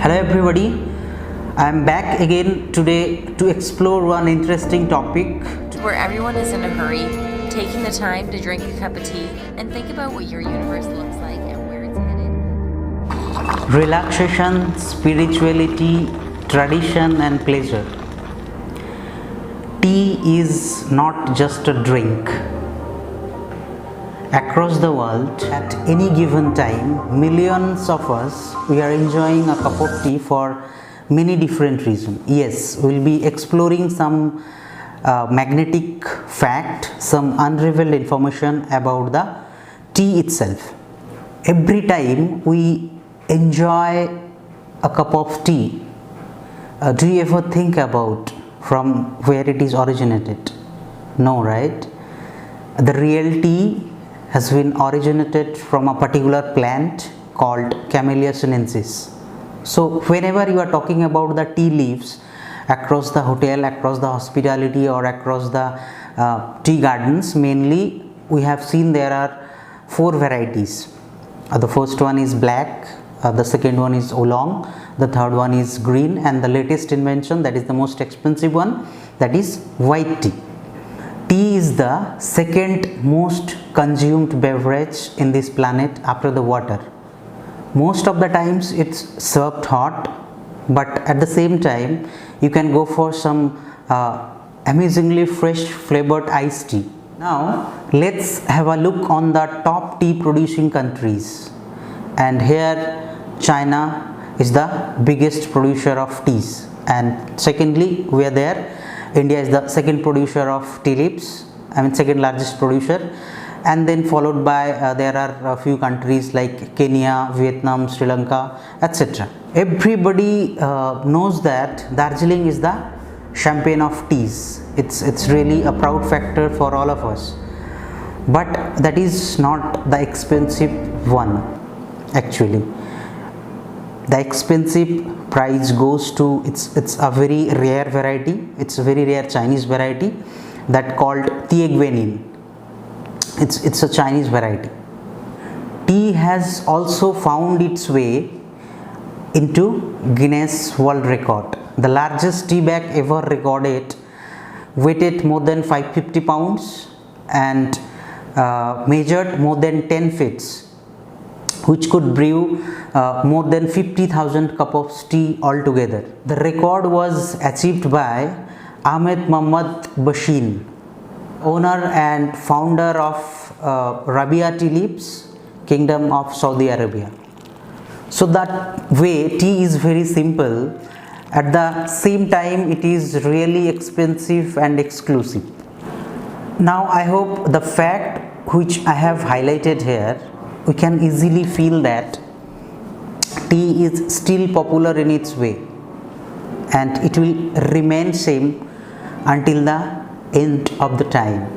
Hello everybody, I am back again today to explore one interesting topic where everyone is in a hurry, taking the time to drink a cup of tea and think about what your universe looks like and where it's headed. relaxation, spirituality, tradition, and pleasure. Tea is not just a drink. Across the world, at any given time, millions of us we are enjoying a cup of tea for many different reasons. Yes, we'll be exploring some magnetic fact, some unrevealed information about the tea itself. Every time we enjoy a cup of tea, do you ever think about from where it is originated? No, right? The real tea has been originated from a particular plant called Camellia sinensis. So whenever you are talking about the tea leaves across the hotel, across the hospitality, or across the tea gardens, mainly we have seen there are four varieties. The first one is black, the second one is oolong, the third one is green, and the latest invention, that is the most expensive one, that is white tea. Tea is the second most consumed beverage in this planet after the water. Most of the times it's served hot, but at the same time you can go for some amazingly fresh flavored iced tea. Now let's have a look on the top tea producing countries, and here China is the biggest producer of teas, and secondly we are there. India is the second producer of tea leaves, second largest producer, and then followed by there are a few countries like Kenya, Vietnam, Sri Lanka, etc. Everybody knows that Darjeeling is the champagne of teas. It's really a proud factor for all of us, but that is not the expensive one. Actually, the expensive price goes to it's a very rare variety. It's a very rare Chinese variety that called Tie Guanyin. It's a Chinese variety. Tea has also found its way into Guinness World Record. The largest tea bag ever recorded weighed more than 550 pounds and measured more than 10 feet, which could brew more than 50,000 cups of tea altogether. The record was achieved by Ahmed Mohammad Bashin, owner and founder of Rabia Tea Leaves, Kingdom of Saudi Arabia. So that way tea is very simple. At the same time it is really expensive and exclusive. Now I hope the fact which I have highlighted here, we can easily feel that tea is still popular in its way, and it will remain same until the end of the time.